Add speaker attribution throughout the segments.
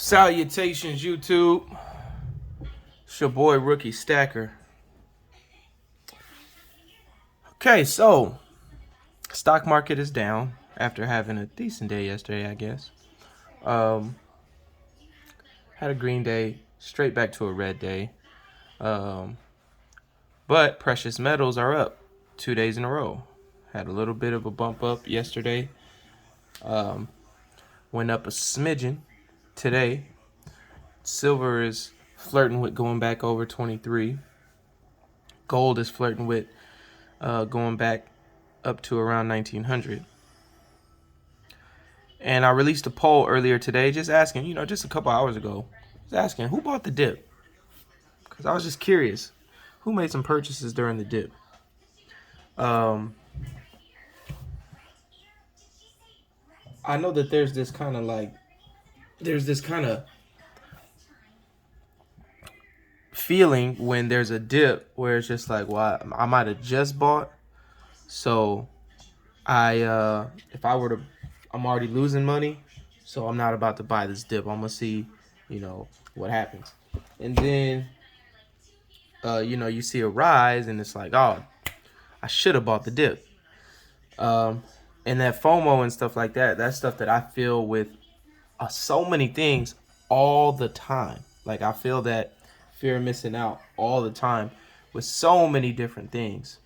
Speaker 1: Salutations, YouTube. It's your boy, Rookie Stacker. Okay, so stock market is down after having a decent day yesterday, I guess. Had a green day, straight back to a red day. But precious metals are up 2 days in a row. Had a little bit of a bump up yesterday. Went up a smidgen today. Silver is flirting with going back over 23. Gold is flirting with going back up to around 1900. And I released a poll earlier today just asking, just a couple hours ago, just asking who bought the dip? Because I was just curious, who made some purchases during the dip? I know that there's this kind of feeling when there's a dip where it's just like, well, I might have just bought, so if I were to, I'm already losing money, so I'm not about to buy this dip. I'm gonna see, what happens. And then you see a rise and it's like, oh, I should have bought the dip. And that FOMO and stuff like that, that's stuff that I feel with so many things all the time. Like, I feel that fear of missing out all the time with so many different things.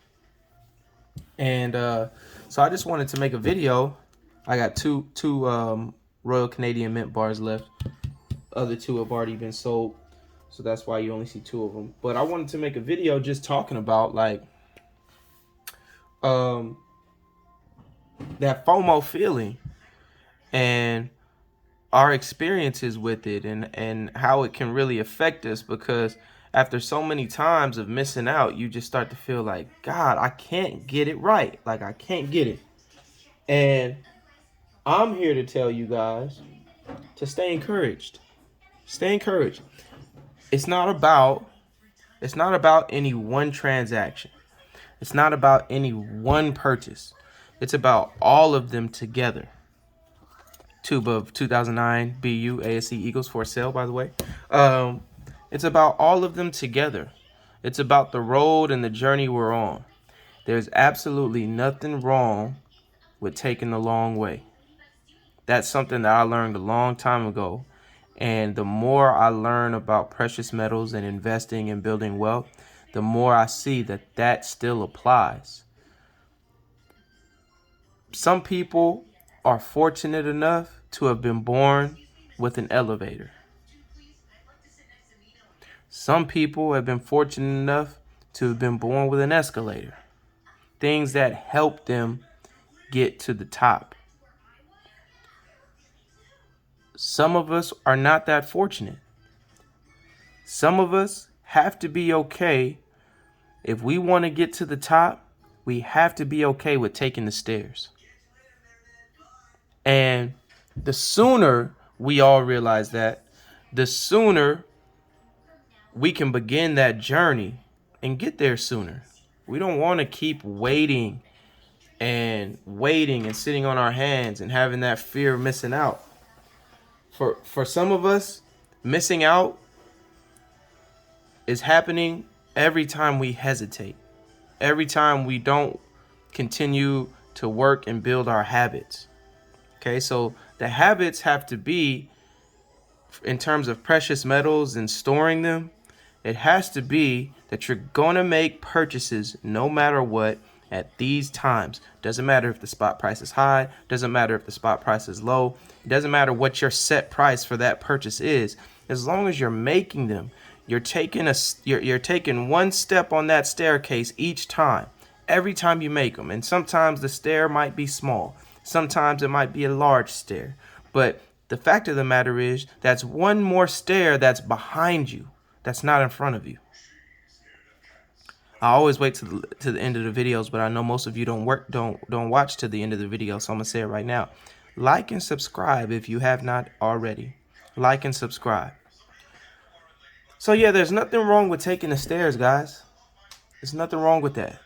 Speaker 1: And so I just wanted to make a video. I got two Royal Canadian Mint bars left. Other two have already been sold, so that's why you only see two of them. But I wanted to make a video just talking about that FOMO feeling and our experiences with it, and how it can really affect us, because after so many times of missing out, you just start to feel like, God, I can't get it right. Like, I can't get it. And I'm here to tell you guys to stay encouraged. Stay encouraged. It's not about any one transaction. It's not about any one purchase. It's about all of them together. Tube of 2009 BU ASC Eagles for sale, by the way. It's about all of them together. It's about the road and the journey we're on. There's absolutely nothing wrong with taking the long way. That's something that I learned a long time ago. And the more I learn about precious metals and investing and building wealth, the more I see that that still applies. Some people are fortunate enough to have been born with an elevator. Some people have been fortunate enough to have been born with an escalator. Things that help them get to the top. Some of us are not that fortunate. Some of us have to be okay. If we want to get to the top, we have to be okay with taking the stairs. And the sooner we all realize that, the sooner we can begin that journey and get there sooner. We don't want to keep waiting and sitting on our hands and having that fear of missing out. For some of us, missing out is happening every time we hesitate, every time we don't continue to work and build our habits. Okay, so the habits have to be, in terms of precious metals and storing them, it has to be that you're going to make purchases no matter what at these times. Doesn't matter if the spot price is high, doesn't matter if the spot price is low, it doesn't matter what your set price for that purchase is. As long as you're making them, you're taking one step on that staircase each time, every time you make them. And sometimes the stair might be small, sometimes it might be a large stair, but the fact of the matter is that's one more stair that's behind you, that's not in front of you. I always wait to the end of the videos, but I know most of you don't watch to the end of the video, so I'm gonna say it right now. Like and subscribe if you have not already. Like and subscribe. So yeah, there's nothing wrong with taking the stairs, guys. There's nothing wrong with that.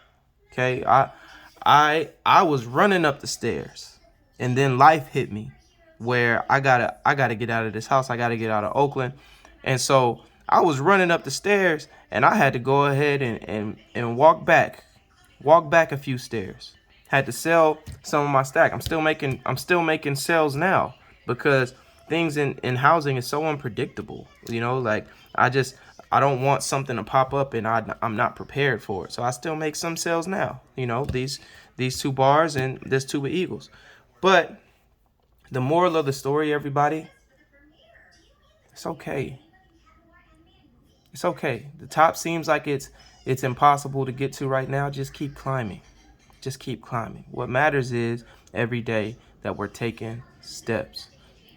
Speaker 1: Okay, I was running up the stairs, and then life hit me, where I gotta get out of this house. I gotta get out of Oakland. And so I was running up the stairs, and I had to go ahead and walk back a few stairs. Had to sell some of my stack. I'm still making sales now, because things in housing is so unpredictable. You know, like I don't want something to pop up and I'm not prepared for it. So I still make some sales now. You know, these 2 bars and this 2 Eagles. But the moral of the story, everybody, it's okay. It's okay. The top seems like it's impossible to get to right now. Just keep climbing. Just keep climbing. What matters is every day that we're taking steps.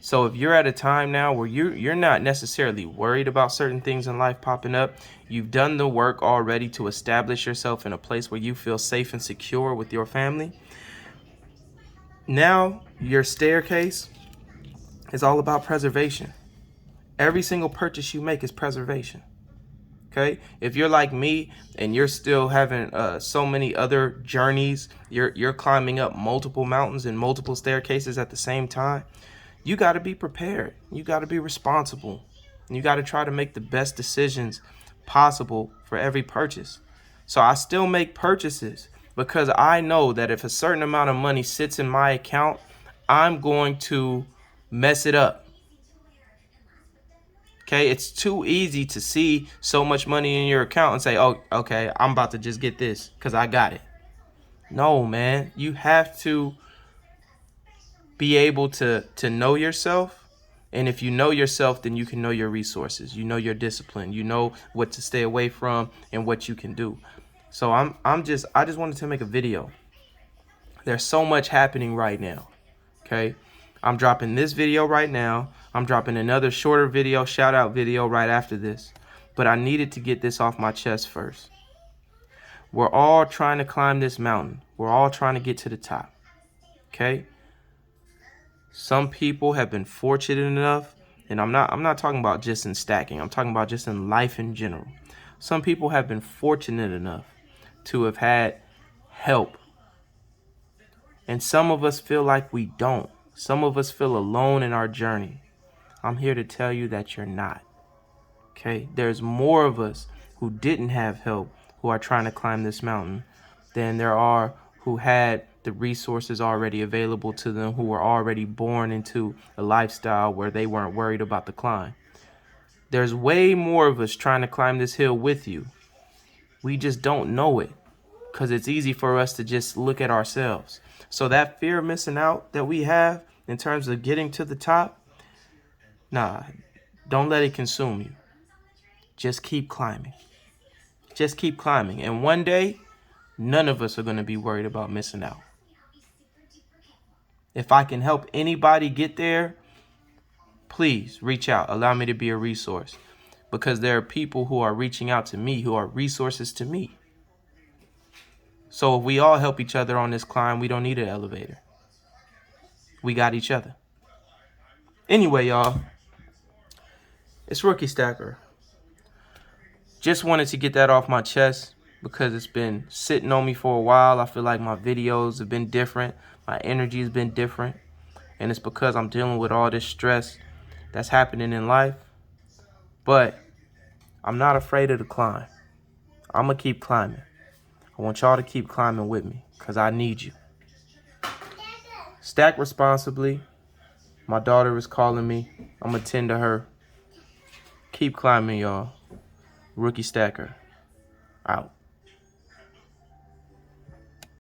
Speaker 1: So if you're at a time now where you're not necessarily worried about certain things in life popping up, you've done the work already to establish yourself in a place where you feel safe and secure with your family. Now your staircase is all about preservation. Every single purchase you make is preservation. Okay, if you're like me and you're still having so many other journeys, you're climbing up multiple mountains and multiple staircases at the same time, you got to be prepared. You got to be responsible. You got to try to make the best decisions possible for every purchase. So I still make purchases because I know that if a certain amount of money sits in my account, I'm going to mess it up. Okay, it's too easy to see so much money in your account and say, oh, okay, I'm about to just get this because I got it. No, man, you have to be able to know yourself. And if you know yourself, then you can know your resources. You know your discipline. You know what to stay away from and what you can do. So I just wanted to make a video. There's so much happening right now. Okay, I'm dropping this video right now. I'm dropping another shorter video, shout out video right after this. But I needed to get this off my chest first. We're all trying to climb this mountain. We're all trying to get to the top. Okay? Some people have been fortunate enough, and I'm not talking about just in stacking. I'm talking about just in life in general. Some people have been fortunate enough to have had help. And some of us feel like we don't. Some of us feel alone in our journey. I'm here to tell you that you're not. Okay? There's more of us who didn't have help who are trying to climb this mountain than there are who had the resources already available to them, who were already born into a lifestyle where they weren't worried about the climb. There's way more of us trying to climb this hill with you. We just don't know it because it's easy for us to just look at ourselves. So that fear of missing out that we have in terms of getting to the top, nah, don't let it consume you. Just keep climbing. Just keep climbing. And one day, none of us are going to be worried about missing out. If I can help anybody get there, please reach out. Allow me to be a resource. Because there are people who are reaching out to me who are resources to me. So if we all help each other on this climb, we don't need an elevator. We got each other. Anyway, y'all, it's Rookie Stacker. Just wanted to get that off my chest because it's been sitting on me for a while. I feel like my videos have been different. My energy has been different. And it's because I'm dealing with all this stress that's happening in life. But I'm not afraid of the climb. I'm going to keep climbing. I want y'all to keep climbing with me because I need you. Stack responsibly. My daughter is calling me. I'm going to tend to her. Keep climbing, y'all. Rookie Stacker. Out.